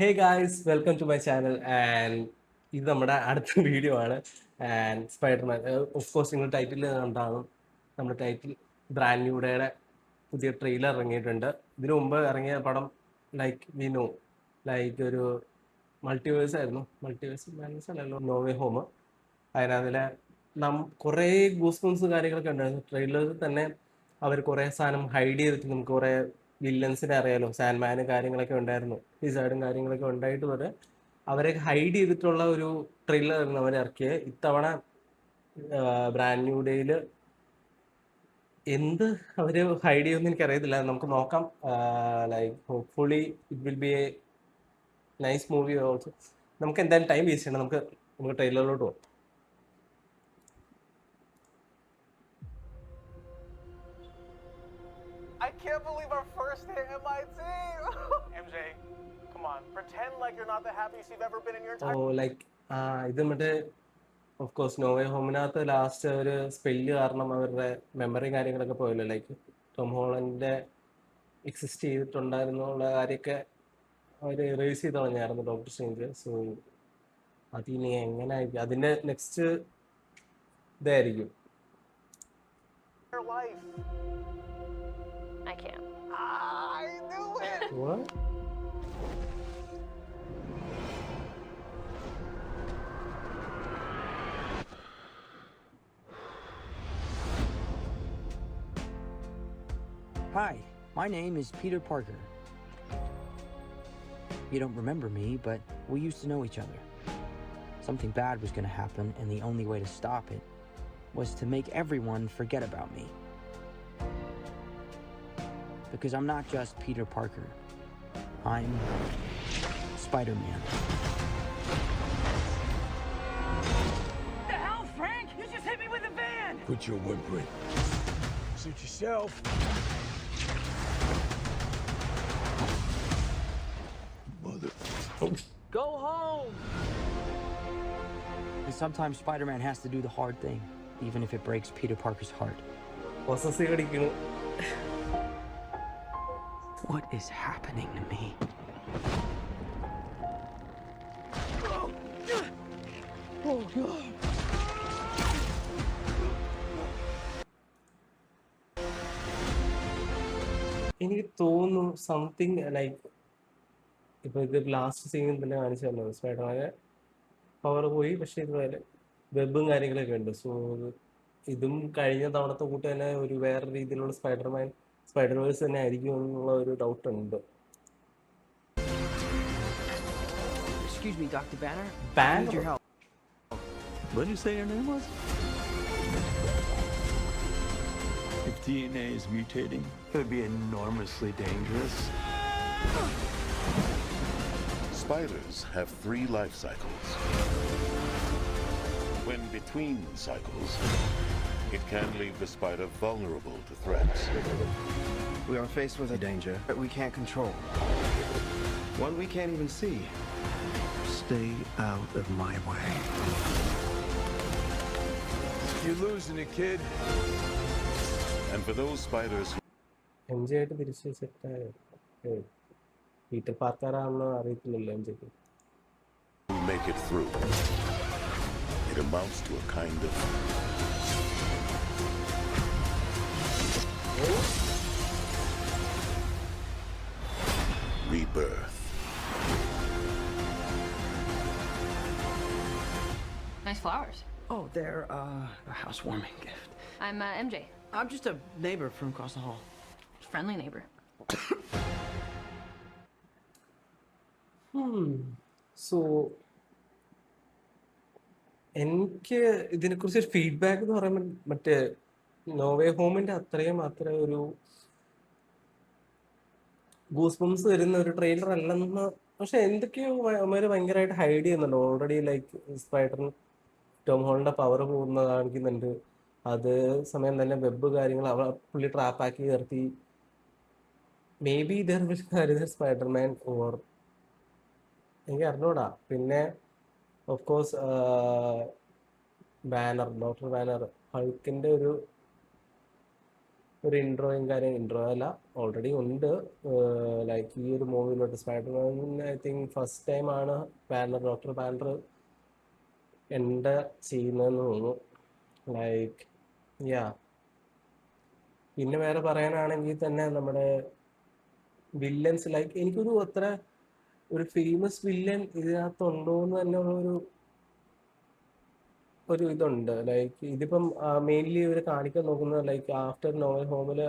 Hey guys welcome to my channel and ഇത് നമ്മുടെ അടുത്ത വീഡിയോ ആണ്. ആൻഡ് സ്പൈഡർമാൻ ഓഫ് കോഴ്സ് നിങ്ങൾ ടൈറ്റിൽ കണ്ടാകും. നമ്മുടെ ടൈറ്റിൽ ബ്രാൻഡ് ന്യൂഡേയുടെ പുതിയ ട്രെയിലർ ഇറങ്ങിയിട്ടുണ്ട്. ഇതിനു മുമ്പ് ഇറങ്ങിയ പടം ലൈക്ക് വി നോ ലൈക്ക് ഒരു മൾട്ടിവേഴ്സ് ആയിരുന്നു. മൾട്ടിവേഴ്സ് അല്ലല്ലോ, നോവേ ഹോം. അതിനകത്തിലെ കുറേ ഗൂസ്ബംസ് കാര്യങ്ങളൊക്കെ ഉണ്ടായിരുന്നു. ട്രെയിലറിൽ തന്നെ അവർ കുറേ സാധനം ഹൈഡ് ചെയ്തിട്ട് നമുക്ക് കുറേ വില്ലൻസിനെ അറിയാലോ, സാൻഡ്മാനും കാര്യങ്ങളൊക്കെ ഉണ്ടായിരുന്നു, ഡിസൈഡും കാര്യങ്ങളൊക്കെ ഉണ്ടായിട്ട് വരെ അവരെ ഹൈഡ് ചെയ്തിട്ടുള്ള ഒരു ട്രെയിലറായിരുന്നു അവർ ഇറക്കിയത്. ഇത്തവണ ബ്രാൻഡ് ന്യൂ ഡേയിൽ എന്ത് അവർ ഹൈഡ് ചെയ്യുമെന്ന് എനിക്കറിയത്തില്ല. നമുക്ക് നോക്കാം. Like hopefully it will be a nice movie also. നമുക്ക് എന്തായാലും ടൈം വേസ്റ്റ് ചെയ്യണം. നമുക്ക് ട്രെയിലറിലോട്ട് പോകാം. I can't believe our first hit MIT. MJ, come on, pretend like you're not the happiest you've ever been in your entire like ഇത് മറ്റേ of course no way ഹോമിനകത്ത് last ഒരു spell കാരണം അവരുടെ മെമ്മറി കാര്യങ്ങളൊക്കെ പോയല്ലോ. ലൈക്ക് ടോം ഹോളൻഡിന്റെ എക്സിസ്റ്റ് ചെയ്തിട്ടുണ്ടായിരുന്നുള്ള കാര്യമൊക്കെ അവർ release ചെയ്ത് കളഞ്ഞായിരുന്നു doctor strange. So അതിനി എങ്ങനെ അതിന്റെ നെക്സ്റ്റ് ഇതായിരിക്കും. life. I can't. I knew it. What? Hi, my name is Peter Parker. You don't remember me, but we used to know each other. Something bad was going to happen, and the only way to stop it was to make everyone forget about me. Because I'm not just Peter Parker. I'm Spider-Man. The hell, Frank? You just hit me with a van! Put your whip. Suit yourself. Mother. Oh. Go home! And sometimes Spider-Man has to do the hard thing, even if it breaks Peter Parker's heart. Possessive അടിക്കുന്നു. What is happening to me? എനിക്ക് തോന്നുന്നു something like ഇപ്പൊ ഇത് last സീനിൽ തന്നെ കാണിച്ചു തന്നത് സ്പൈഡർമാനെ power പോയി, പക്ഷെ ഇതുപോലെ വെബും കാര്യങ്ങളൊക്കെ ഉണ്ട്. സോ ഇതും കഴിഞ്ഞ തവണത്തെ കൂട്ട് തന്നെ ഒരു വേറെ രീതിയിലുള്ള സ്പൈഡർവേഴ്സ് തന്നെ ആയിരിക്കും എന്നുള്ള ഒരു ഡൗട്ട് ഉണ്ട്. Excuse me, Dr. Banner. I Banner? need your help. What did you say your name was? If DNA is mutating, it would be enormously dangerous. Spiders have 3 life cycles. When between cycles, it can leave the spider vulnerable to threats. We are faced with a danger that we can't control. One we can't even see. Stay out of my way. You're losing it, kid. And for those spiders M J ആയിട്ട് തിരിച്ച് സെറ്റായോ? Peter പാർക്കറാണെന്ന് അറിയത്തില്ലല്ലോ M ജെക്ക്. who make it through, it amounts to a kind of rebirth. Nice flowers. Oh, they're a housewarming gift. I'm MJ, I'm just a neighbor from across the hall. friendly neighbor. So എനിക്ക് ഇതിനെക്കുറിച്ച് ഒരു feedback എന്ന് പറയുമ്പോൾ മറ്റേ no way ഹോമിന്റെ അത്രയും ഒരു goose bumps വരുന്ന ഒരു ട്രെയിലർ അല്ലെന്ന്. പക്ഷെ എന്തൊക്കെയോ അവര് ഭയങ്കരമായിട്ട് ഹൈഡ് ചെയ്യുന്നുണ്ട് ഓൾറെഡി. ലൈക്ക് സ്പൈഡറിന് ടോം ഹോളിന്റെ പവർ പോകുന്ന കാണിക്കുന്നുണ്ട്. അത് സമയം തന്നെ വെബ് കാര്യങ്ങൾ പുള്ളി ട്രാപ്പാക്കി നിർത്തി. മേ ബി ഇതർ സ്പൈഡർമാൻ ഓർ എനിക്ക് അറിഞ്ഞൂടാ. പിന്നെ ഓഫ് കോഴ്സ് ഡോക്ടർ ബാനർ ഹൾക്കിന്റെ ഒരു ഒരു ഇൻട്രോയും കാര്യം ഇൻട്രോ അല്ല ഓൾറെഡി ഉണ്ട്. ലൈക്ക് ഈ ഒരു മൂവിയിലോട്ട് സ്പൈഡർമാൻ ഐ തിങ്ക് ഫസ്റ്റ് ടൈമാണ് ഡോക്ടർ ബാനർ എൻ്റെ ചെയ്യുന്നതെന്ന് തോന്നുന്നു. ലൈക്ക് യാ പിന്നെ വേറെ പറയാനാണെങ്കിൽ തന്നെ നമ്മുടെ വില്ലൻസ് ലൈക്ക് എനിക്കൊരു അത്ര ഒരു ഫേമസ് വില്ലൻ ഇതിനകത്തുണ്ടോ എന്ന് തന്നെ ഒരു ഇതുണ്ട്. ലൈക്ക് ഇതിപ്പം മെയിൻലി ഇവർ കാണിക്കാൻ നോക്കുന്നത് ലൈക്ക് ആഫ്റ്റർ നോവൽ ഹോമിൽ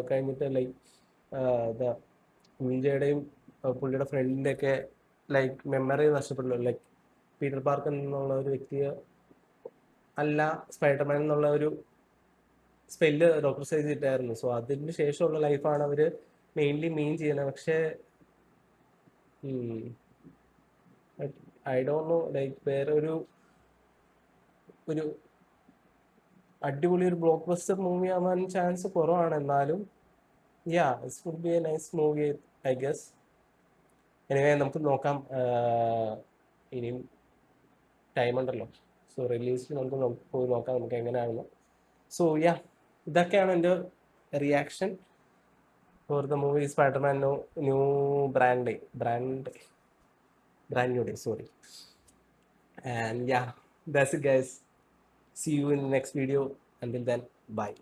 കഴിഞ്ഞിട്ട് ലൈക്ക് മിഞ്ചയുടെയും പുള്ളിയുടെ ഫ്രണ്ടിൻ്റെ ഒക്കെ ലൈക്ക് മെമ്മറി നഷ്ടപ്പെട്ടു. ലൈക്ക് പീറ്റർ പാർക്കർ എന്നുള്ള ഒരു വ്യക്തിയെ അല്ല സ്പൈഡർമാൻ എന്നുള്ള ഒരു സ്പെല്ല് ഡോക്ടർ സൈസ് ഇട്ടായിരുന്നു. സോ അതിന് ശേഷമുള്ള ലൈഫാണ് അവർ മെയിൻലി മീൻ ചെയ്യുന്നത്. പക്ഷേ ഐ ഡോണ്ട് നോ ലൈക്ക് വേറെ ഒരു അടിപൊളി ഒരു ബ്ലോക്ക് ബസ്റ്റർ മൂവി ആവാൻ ചാൻസ് കുറവാണ്. എന്നാലും yeah it's would be a nice movie I guess. Anyway നമുക്ക് നോക്കാം, ഇനിയും ടൈം ഉണ്ടല്ലോ. സോ റിലീസിൽ നമുക്ക് പോയി നോക്കാം നമുക്ക് എങ്ങനെയാണെന്ന്. സോ യാ ഇതൊക്കെയാണ് എൻ്റെ reaction for the movie Spiderman new brand new day, sorry. And yeah, that's it guys. See you in the next video. Until then, bye.